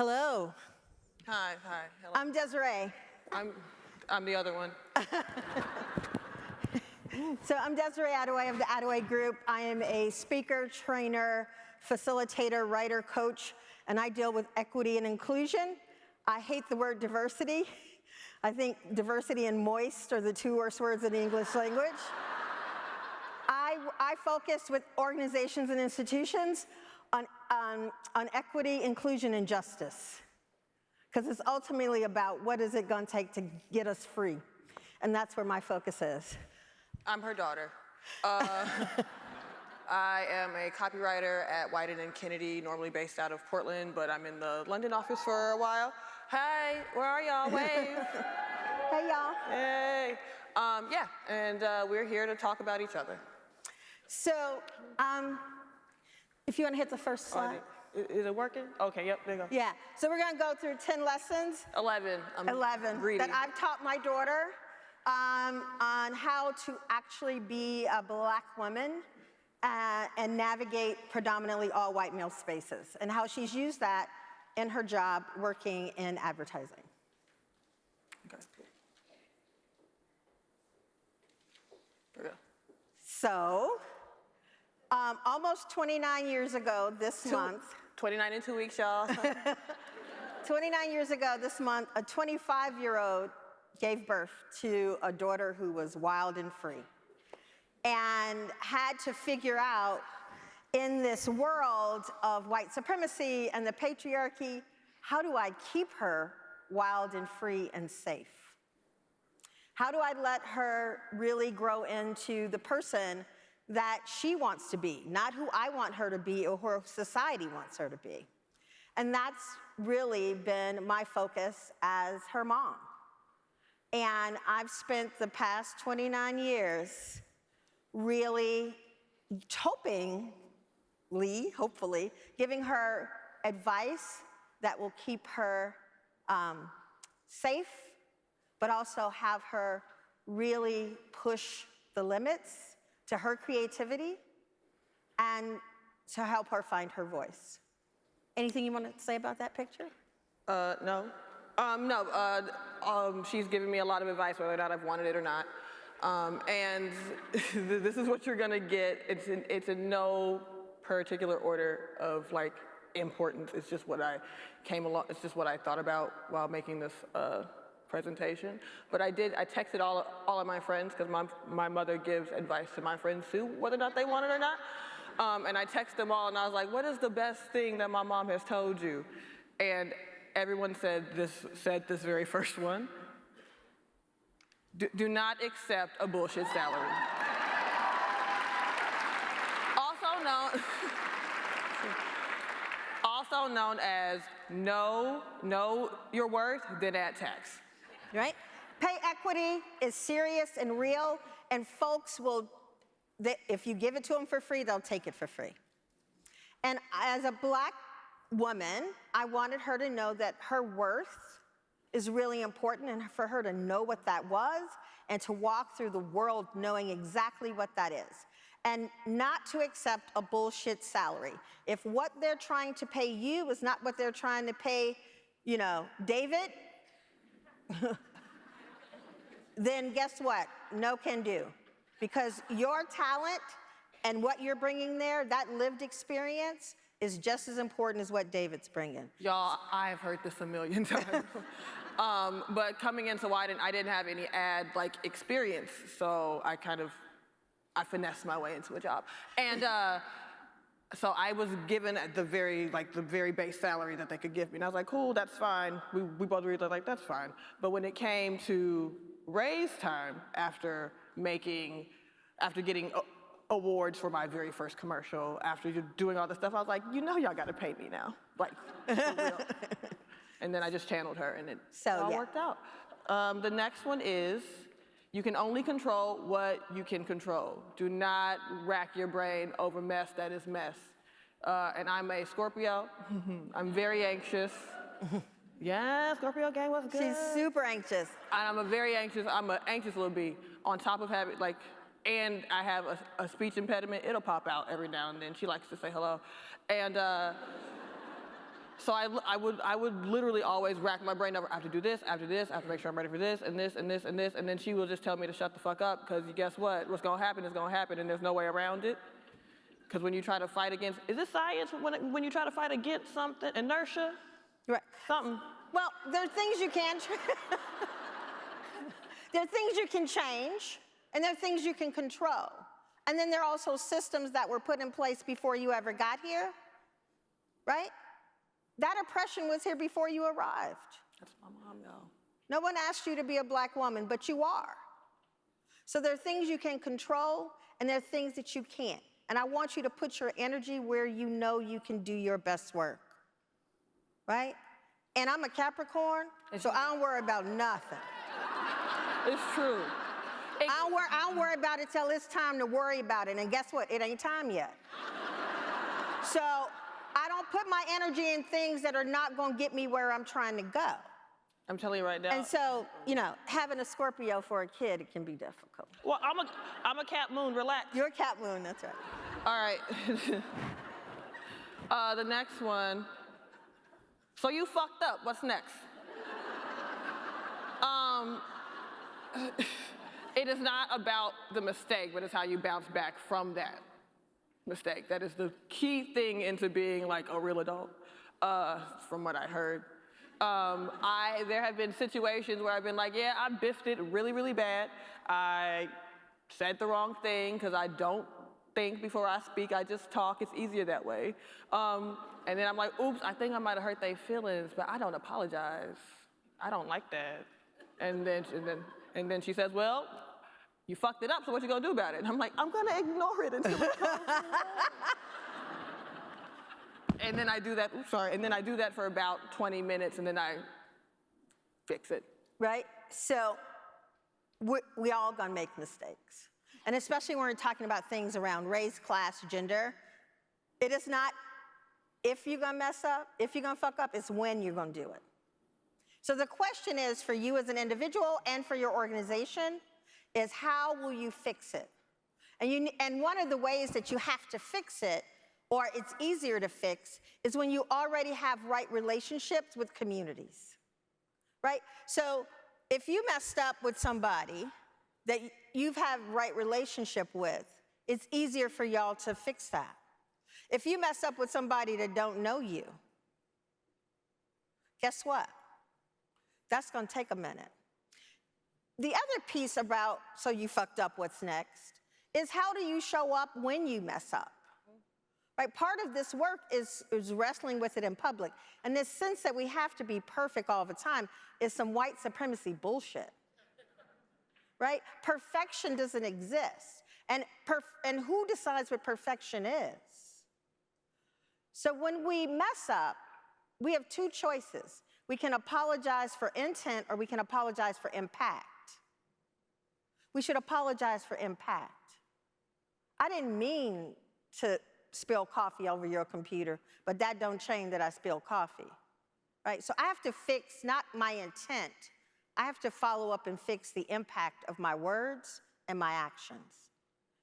Hello. Hi. Hello. I'm Desiree. I'm the other one. So I'm Desiree Adaway of the Adaway Group. I am a speaker, trainer, facilitator, writer, coach, and I deal with equity and inclusion. I hate the word diversity. I think diversity and moist are the two worst words in the English language. I focus with organizations and institutions on equity, inclusion, and justice. Because it's ultimately about what is it going to take to get us free. And that's where my focus is. I'm her daughter. I am a copywriter at Wieden+Kennedy, normally based out of Portland, but I'm in the London office for a while. Hey, where are y'all? Wave. Hey, y'all. Hey. We're here to talk about each other. So, if you want to hit the first slide. Is it working? Okay, yep, there you go. Yeah, so we're going to go through 10 lessons. 11. 11 greedy. that I've taught my daughter on how to actually be a black woman and navigate predominantly all white male spaces, and how she's used that in her job working in advertising. Okay. There we go. So, almost 29 years ago this month. 29 in 2 weeks, y'all. 29 years ago this month, a 25-year-old gave birth to a daughter who was wild and free and had to figure out, in this world of white supremacy and the patriarchy, how do I keep her wild and free and safe? How do I let her really grow into the person that she wants to be, not who I want her to be or who society wants her to be? And that's really been my focus as her mom. And I've spent the past 29 years really hopefully, giving her advice that will keep her safe, but also have her really push the limits to her creativity and to help her find her voice. Anything you want to say about that picture? No. She's given me a lot of advice, whether or not I've wanted it or not. And this is what you're gonna get. It's in no particular order of like importance. It's just what it's just what I thought about while making this presentation. But I texted all of my friends, because my mother gives advice to my friends too, whether or not they want it or not. And I texted them all and I was like, what is the best thing that my mom has told you? And everyone said this very first one. Do not accept a bullshit salary. Also known as know your worth, then add tax. Right? Pay equity is serious and real, and folks if you give it to them for free, they'll take it for free. And as a black woman, I wanted her to know that her worth is really important, and for her to know what that was and to walk through the world knowing exactly what that is. And not to accept a bullshit salary. If what they're trying to pay you is not what they're trying to pay, David, then guess what? No can do. Because your talent and what you're bringing there, that lived experience, is just as important as what David's bringing. Y'all, I've heard this a million times. But coming into Wieden, I didn't have any ad experience, so I finessed my way into a job. And so I was given the very base salary that they could give me. And I was like, cool, that's fine. We both were like, that's fine. But when it came to raise time after getting awards for my very first commercial, after doing all this stuff, I was like, y'all gotta pay me now. For real. And then I just channeled her, and it all worked out. The next one is, you can only control what you can control. Do not rack your brain over mess that is mess. And I'm a Scorpio. I'm very anxious. Yeah, Scorpio gang was good. She's super anxious. And I'm an anxious little bee. On top of having, and I have a speech impediment. It'll pop out every now and then. She likes to say hello. And So I would literally always rack my brain over, I have to do this, I have to do this, I have to make sure I'm ready for this, and this, and this, and this, and then she will just tell me to shut the fuck up, because guess what? What's gonna happen is gonna happen, and there's no way around it. Because when you try to fight against, is this science? When you try to fight against something, inertia? Right. Something. Well, there are things you can, there are things you can change, and there are things you can control. And then there are also systems that were put in place before you ever got here, right? That oppression was here before you arrived. That's my mom, y'all. No one asked you to be a black woman, but you are. So there are things you can control, and there are things that you can't. And I want you to put your energy where you know you can do your best work, right? And I'm a Capricorn, so I don't worry about nothing. It's true. I don't worry about it till it's time to worry about it. And guess what? It ain't time yet. So I don't put my energy in things that are not going to get me where I'm trying to go. I'm telling you right now. And so, you know, having a Scorpio for a kid, it can be difficult. Well, I'm a Cap Moon, relax. You're a Cap Moon, that's right. All right. The next one. So you fucked up, what's next? It is not about the mistake, but it's how you bounce back from that mistake. That is the key thing into being like a real adult, from what I heard. There have been situations where I've been like, yeah, I biffed it really, really bad. I said the wrong thing because I don't think before I speak, I just talk. It's easier that way. And then I'm like, oops, I think I might have hurt their feelings, but I don't apologize. I don't like that. And then she says, well, you fucked it up, so what you gonna do about it? And I'm like, I'm gonna ignore it until it comes. And then I do that, and then I do that for about 20 minutes, and then I fix it. Right? So we all gonna make mistakes. And especially when we're talking about things around race, class, gender, it is not if you're gonna mess up, if you're gonna fuck up, it's when you're gonna do it. So the question is for you as an individual and for your organization is how will you fix it? And one of the ways that you have to fix it, or it's easier to fix, is when you already have right relationships with communities, right? So if you messed up with somebody that you've had right relationship with, it's easier for y'all to fix that. If you mess up with somebody that don't know you, guess what? That's gonna take a minute. The other piece about, so you fucked up, what's next, is how do you show up when you mess up? Right, part of this work is wrestling with it in public. And this sense that we have to be perfect all the time is some white supremacy bullshit, right? Perfection doesn't exist. And who decides what perfection is? So when we mess up, we have two choices. We can apologize for intent or we can apologize for impact. We should apologize for impact. I didn't mean to spill coffee over your computer, but that don't change that I spilled coffee, right? So I have to fix not my intent, I have to follow up and fix the impact of my words and my actions.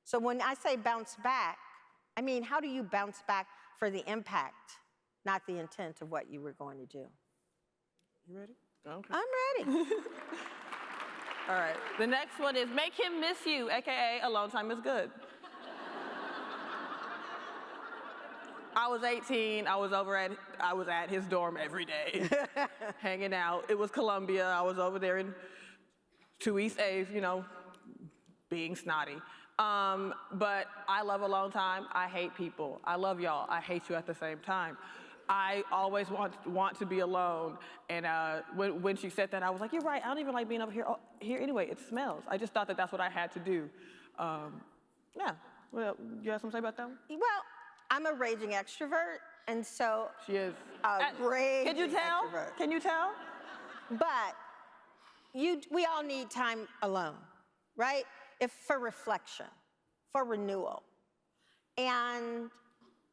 So when I say bounce back, I mean, how do you bounce back for the impact, not the intent of what you were going to do? You ready? Okay. I'm ready. All right, the next one is make him miss you, AKA alone time is good. I was 18, I was at his dorm every day, hanging out. It was Columbia, I was over there in 2 East 8th, you know, being snotty. But I love alone time, I hate people. I love y'all, I hate you at the same time. I always want to be alone, and when she said that, I was like, you're right, I don't even like being over here anyway, it smells. I just thought that that's what I had to do. Yeah, well, you have something to say about that one? Well, I'm a raging extrovert, and so she is a raging Can you tell? extrovert. Can you tell? But we all need time alone, right? For reflection, for renewal. And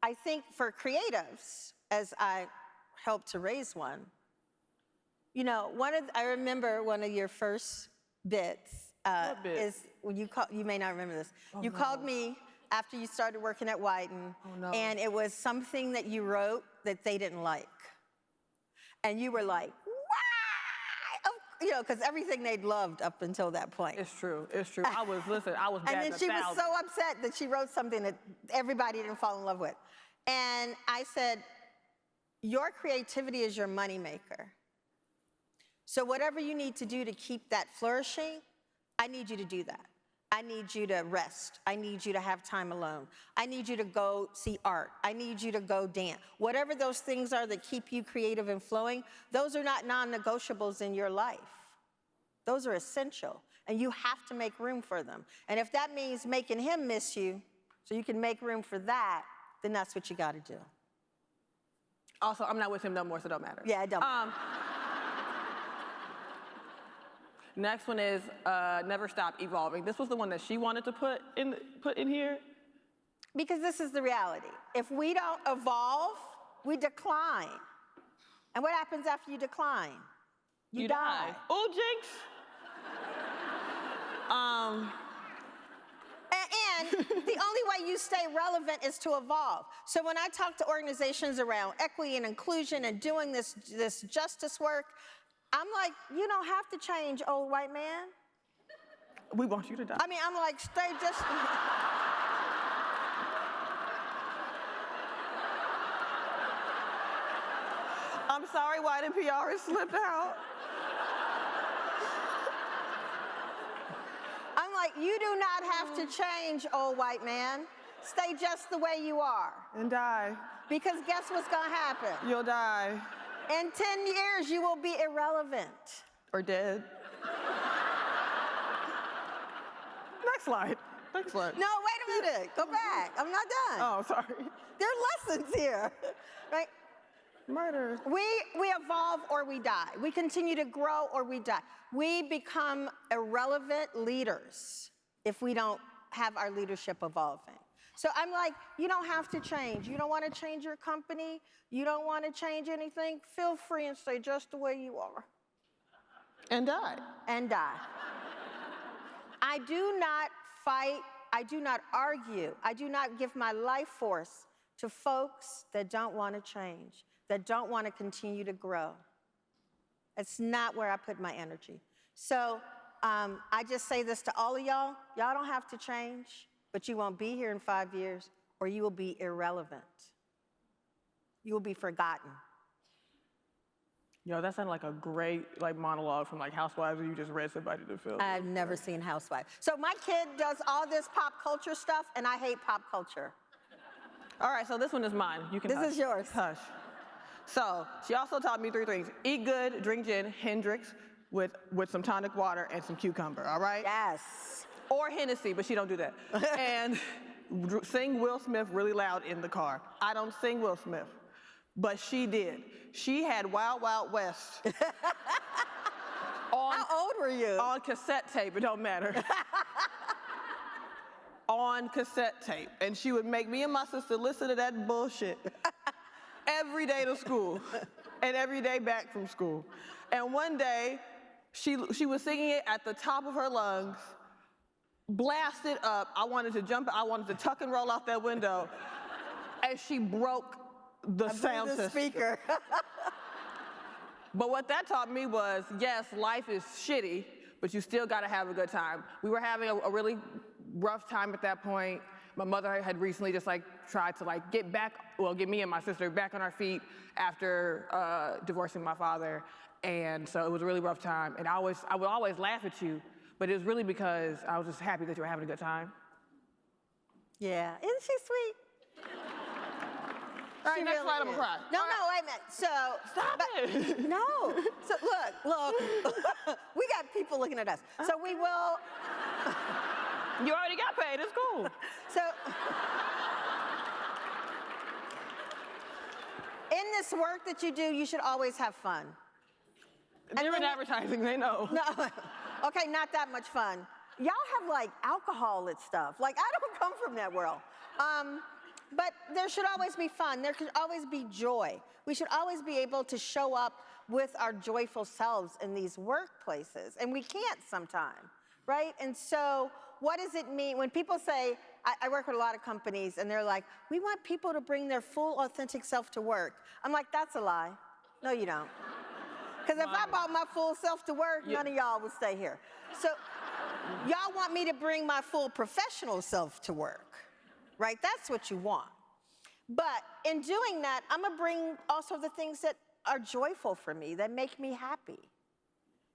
I think for creatives, as I helped to raise one, you know, I remember one of your first bits. What bit? Is when you may not remember this. Oh, you no. called me after you started working at Wieden, oh, no. and it was something that you wrote that they didn't like. And you were like, why? You know, because everything they'd loved up until that point. It's true. It's true. I was And batting then she was 1,000. so upset that she wrote something that everybody didn't fall in love with. And I said, your creativity is your moneymaker. So whatever you need to do to keep that flourishing, I need you to do that. I need you to rest. I need you to have time alone. I need you to go see art. I need you to go dance. Whatever those things are that keep you creative and flowing, those are not non-negotiables in your life. Those are essential, and you have to make room for them. And if that means making him miss you so you can make room for that, then that's what you got to do. Also, I'm not with him no more, so it don't matter. Yeah, it don't matter. Next one is never stop evolving. This was the one that she wanted to put in here. Because this is the reality. If we don't evolve, we decline. And what happens after you decline? You die. Oh, jinx. And the only way you stay relevant is to evolve. So when I talk to organizations around equity and inclusion and doing this justice work, I'm like, you don't have to change, old white man. We want you to die. I mean, I'm like, stay just... I'm sorry, why did PR has slipped out? I'm like, you do not have to change, old white man. Stay just the way you are. And die. Because guess what's gonna happen? You'll die. In 10 years, you will be irrelevant. Or dead. Next slide. Next slide. No, wait a minute. Go back. I'm not done. Oh, sorry. There are lessons here, right? Murder. We evolve or we die. We continue to grow or we die. We become irrelevant leaders if we don't have our leadership evolving. So I'm like, you don't have to change. You don't want to change your company. You don't want to change anything. Feel free and stay just the way you are. And die. And die. I do not fight. I do not argue. I do not give my life force to folks that don't want to change, that don't want to continue to grow. It's not where I put my energy. So I just say this to all of y'all. Y'all don't have to change, but you won't be here in 5 years, or you will be irrelevant. You will be forgotten. Yo, that sounded like a great monologue from Housewives where you just read somebody to film. I've never seen Housewives. So my kid does all this pop culture stuff, and I hate pop culture. All right, so this one is mine. You can This hush. is yours. Hush. So she also taught me 3 things. Eat good, drink gin, Hendrix with some tonic water and some cucumber, all right? Yes. Or Hennessy, but she don't do that. And sing Will Smith really loud in the car. I don't sing Will Smith, but she did. She had Wild Wild West. How old were you? On cassette tape, it don't matter. On cassette tape. And she would make me and my sister listen to that bullshit every day to school and every day back from school. And one day, she was singing it at the top of her lungs, blasted up. I wanted to jump, I wanted to tuck and roll out that window, and she broke the sound system. Speaker. But what that taught me was, yes, life is shitty, but you still gotta have a good time. We were having a really rough time at that point. My mother had recently just tried to get me and my sister back on our feet after divorcing my father. And so it was a really rough time. And I would always laugh at you, but it was really because I was just happy that you were having a good time. Yeah, isn't she sweet? All right, next slide, I'm gonna cry. No, wait a minute. So Stop it. No. So look. We got people looking at us. So we will. You already got paid. It's cool. So in this work that you do, you should always have fun. They're in advertising. They know. No. Okay, not that much fun. Y'all have alcohol and stuff. I don't come from that world. But there should always be fun. There should always be joy. We should always be able to show up with our joyful selves in these workplaces. And we can't sometimes, right? And so what does it mean when people say, I work with a lot of companies and they're like, we want people to bring their full authentic self to work. I'm like, that's a lie. No, you don't. Because if I brought my full self to work, none of y'all would stay here. So y'all want me to bring my full professional self to work, right? That's what you want. But in doing that, I'm gonna bring also the things that are joyful for me, that make me happy.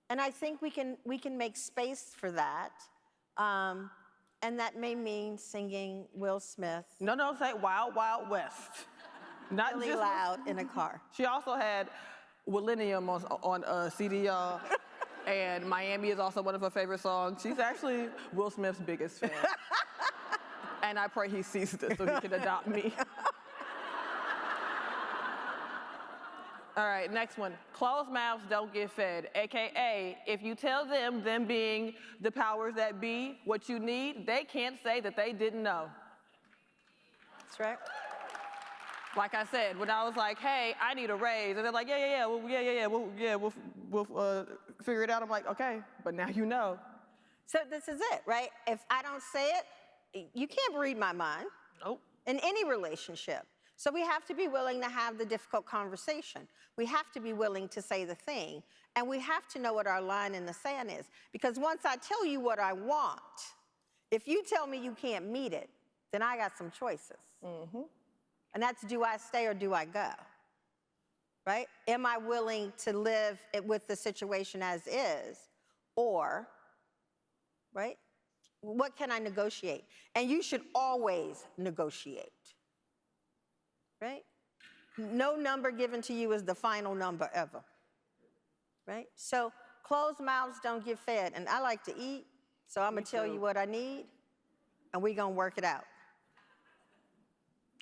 And I think we can make space for that. And that may mean singing Will Smith. No, say Wild Wild West. Not really just loud in a car. She also had Millennium on CD, y'all. And Miami is also one of her favorite songs. She's actually Will Smith's biggest fan. And I pray he sees this so he can adopt me. All right, next one. Closed mouths don't get fed, AKA, if you tell them being the powers that be, what you need, they can't say that they didn't know. That's right. Like I said, when I was like, hey, I need a raise, and they're like, we'll figure it out. I'm like, okay, but now you know. So this is it, right? If I don't say it, you can't read my mind. Nope. In any relationship. So we have to be willing to have the difficult conversation. We have to be willing to say the thing, and we have to know what our line in the sand is. Because once I tell you what I want, if you tell me you can't meet it, then I got some choices. Mm-hmm. And that's, do I stay or do I go? Right? Am I willing to live with the situation as is? Or, right? What can I negotiate? And you should always negotiate. Right? No number given to you is the final number ever. Right? So closed mouths don't get fed. And I like to eat, so I'm going to tell you what I need, and we're going to work it out.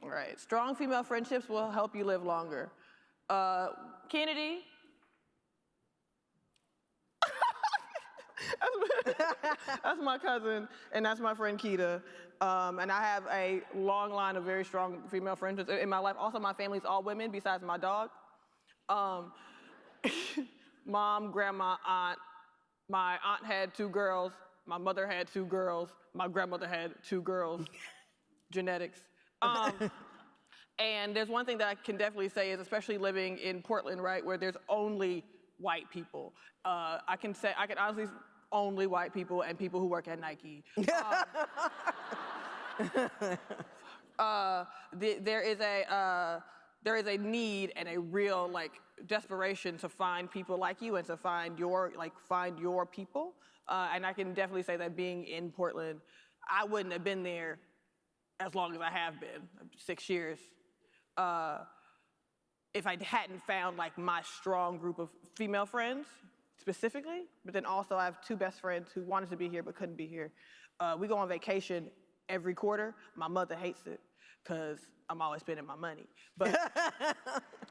All right. Strong female friendships will help you live longer. Kennedy. That's my cousin, and that's my friend Keita. And I have a long line of very strong female friendships in my life. Also, my family's all women besides my dog. Mom, grandma, aunt. My aunt had 2 girls. My mother had 2 girls. My grandmother had 2 girls. Genetics. And there's one thing that I can definitely say is, especially living in Portland, right, where there's only white people. I can honestly only white people and people who work at Nike. There is a need and a real desperation to find people like you and to find your people. And I can definitely say that being in Portland, I wouldn't have been there as long as I have been, 6 years, if I hadn't found my strong group of female friends specifically. But then also I have 2 best friends who wanted to be here but couldn't be here. We go on vacation every quarter. My mother hates it because I'm always spending my money. But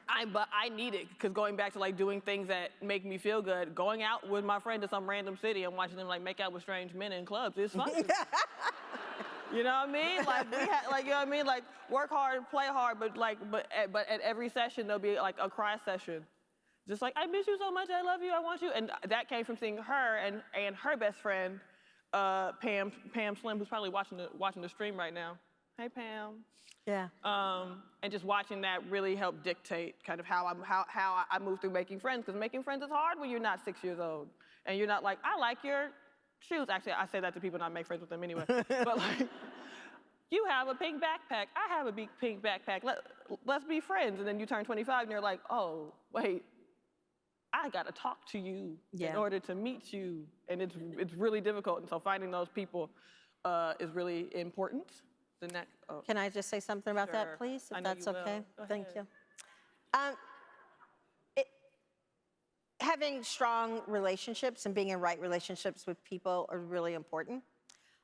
I need it, because going back to doing things that make me feel good, going out with my friend to some random city and watching them make out with strange men in clubs is fun. You know what I mean? You know what I mean? Work hard, play hard, but at every session there'll be a cry session. Just I miss you so much, I love you, I want you. And that came from seeing her and her best friend, Pam Slim, who's probably watching the stream right now. Hey, Pam. Yeah. And just watching that really helped dictate kind of how I move through making friends, because making friends is hard when you're not 6 years old and you're not I like your shoes. Actually, I say that to people, not make friends with them anyway. But you have a pink backpack. I have a big pink backpack. Let's be friends. And then you turn 25 and you're like, oh, wait, I got to talk to you in order to meet you. And it's really difficult. And so finding those people is really important. Can I just say something about that, please, if that's okay? Thank you. Having strong relationships and being in right relationships with people are really important.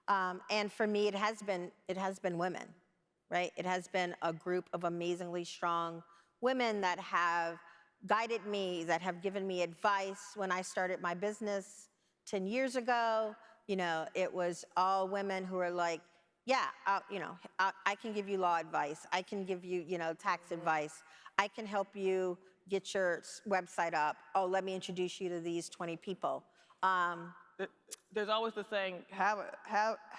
And for me, it has been women, right? It has been a group of amazingly strong women that have guided me, that have given me advice. When I started my business 10 years ago, it was all women who were like, yeah, I can give you law advice. I can give you, tax advice. I can help you get your website up. Oh, let me introduce you to these 20 people. There's always the saying, have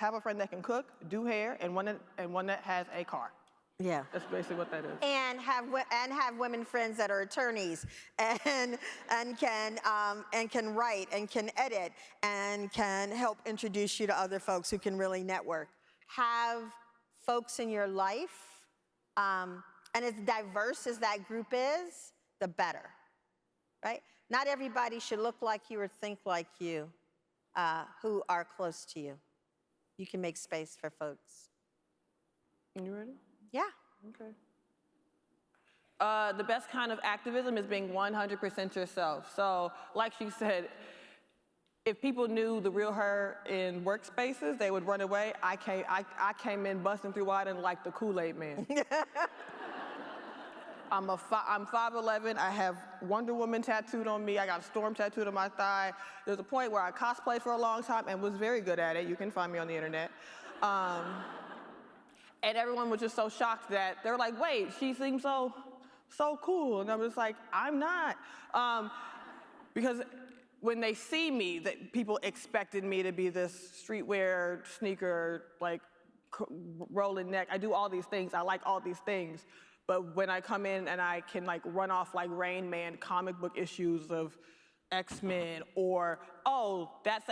a friend that can cook, do hair, and one that has a car. Yeah. That's basically what that is. And have women friends that are attorneys and can write and can edit and can help introduce you to other folks who can really network. Have folks in your life, and as diverse as that group is, the better, right? Not everybody should look like you or think like you who are close to you. You can make space for folks. You ready? Yeah. Okay. The best kind of activism is being 100% yourself. So, like she said, if people knew the real her in workspaces, they would run away. I came in busting through Wieden like the Kool-Aid man. I'm 5'11". I have Wonder Woman tattooed on me. I got Storm tattooed on my thigh. There's a point where I cosplayed for a long time and was very good at it. You can find me on the internet. And everyone was just so shocked that they were like, wait, she seems so cool. And I'm just like, I'm not. Because when they see me, that people expected me to be this streetwear, sneaker, like rolling neck. I do all these things. I like all these things. But when I come in and I can like run off like Rain Man comic book issues of X-Men, or, oh, that's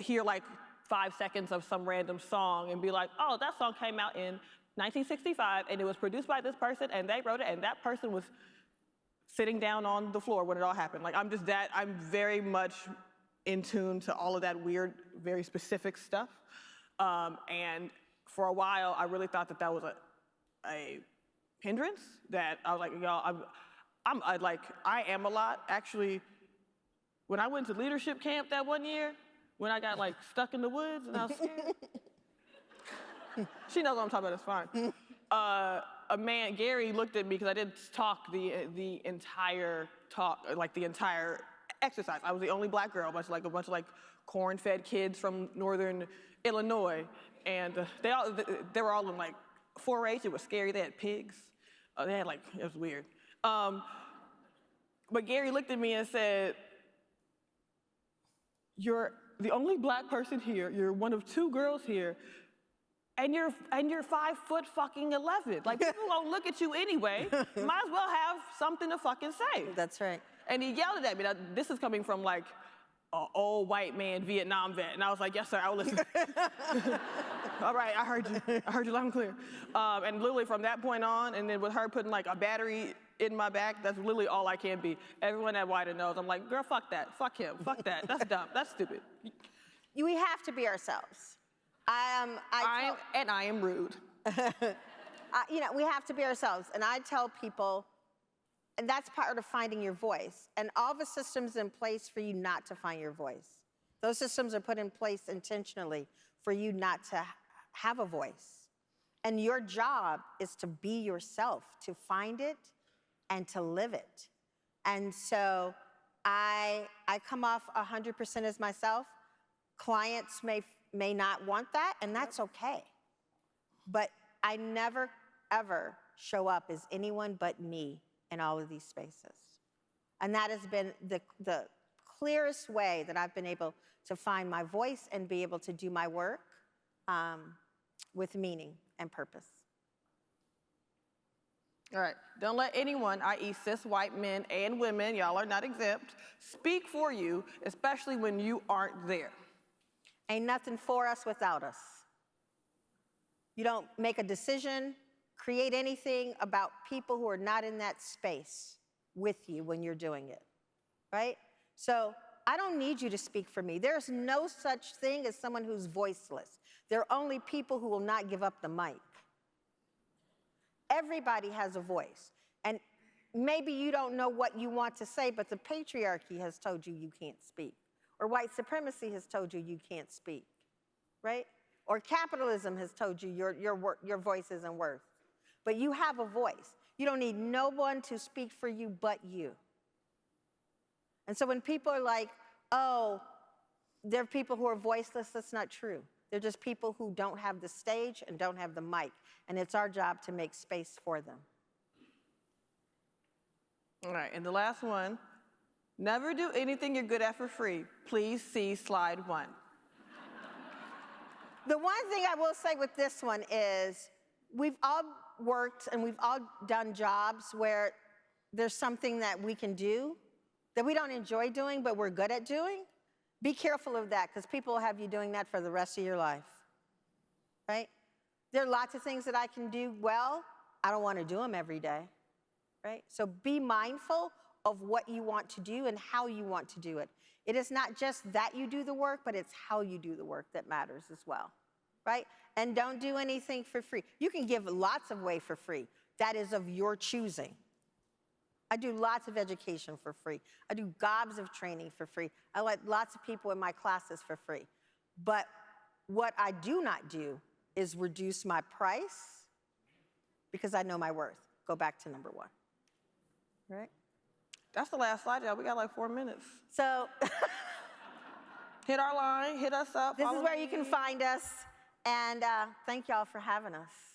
hear like 5 seconds of some random song and be like, oh, that song came out in 1965 and it was produced by this person and they wrote it and that person was sitting down on the floor when it all happened. Like, I'm very much in tune to all of that weird, very specific stuff. And for a while, I really thought that that was a hindrance, that I was like, y'all, I am a lot. Actually, when I went to leadership camp that one year, when I got like stuck in the woods and I was scared. She knows what I'm talking about, it's fine. A man, Gary, looked at me because I didn't talk the entire talk, like the entire exercise. I was the only black girl, a bunch of corn-fed kids from northern Illinois. And they were all in like 4-H, it was scary, they had pigs. They had it was weird. But Gary looked at me and said, you're the only black person here, you're one of 2 girls here, and you're 5'11". Like, people gonna look at you anyway. Might as well have something to fucking say. That's right. And he yelled at me. Now, this is coming from like an old white man Vietnam vet. And I was like, yes, sir, I will listen. All right, I heard you loud and clear. And literally from that point on, and then with her putting like a battery in my back, that's literally all I can be. Everyone at Wieden knows. I'm like, girl, fuck that, fuck him, fuck that. That's dumb, that's stupid. We have to be ourselves. I am rude. We have to be ourselves. And I tell people, and that's part of finding your voice. And all the systems in place for you not to find your voice. Those systems are put in place intentionally for you not to have a voice. And your job is to be yourself, to find it and to live it. And so I come off 100% as myself. Clients may not want that, and that's okay. But I never, ever show up as anyone but me in all of these spaces. And that has been the clearest way that I've been able to find my voice and be able to do my work with meaning and purpose. All right, don't let anyone, i.e. cis white men and women, y'all are not exempt, speak for you, especially when you aren't there. Ain't nothing for us without us. You don't make a decision, create anything about people who are not in that space with you when you're doing it, right? So I don't need you to speak for me. There's no such thing as someone who's voiceless. There are only people who will not give up the mic. Everybody has a voice. And maybe you don't know what you want to say, but the patriarchy has told you you can't speak. Or white supremacy has told you you can't speak, right? Or capitalism has told you your voice isn't worth. But you have a voice. You don't need no one to speak for you but you. And so when people are like, oh, there are people who are voiceless, that's not true. They're just people who don't have the stage and don't have the mic. And it's our job to make space for them. All right, and the last one, never do anything you're good at for free. Please see slide 1. The one thing I will say with this one is, we've all worked and we've all done jobs where there's something that we can do that we don't enjoy doing, but we're good at doing. Be careful of that, because people will have you doing that for the rest of your life, right? There are lots of things that I can do well. I don't want to do them every day, right? So be mindful of what you want to do and how you want to do it. It is not just that you do the work, but it's how you do the work that matters as well, right? And don't do anything for free. You can give lots away for free. That is of your choosing. I do lots of education for free. I do gobs of training for free. I let lots of people in my classes for free. But what I do not do is reduce my price, because I know my worth. Go back to number one, right? That's the last slide, y'all. We got like 4 minutes. So Hit our line, hit us up. this is where you can find us. And thank y'all for having us.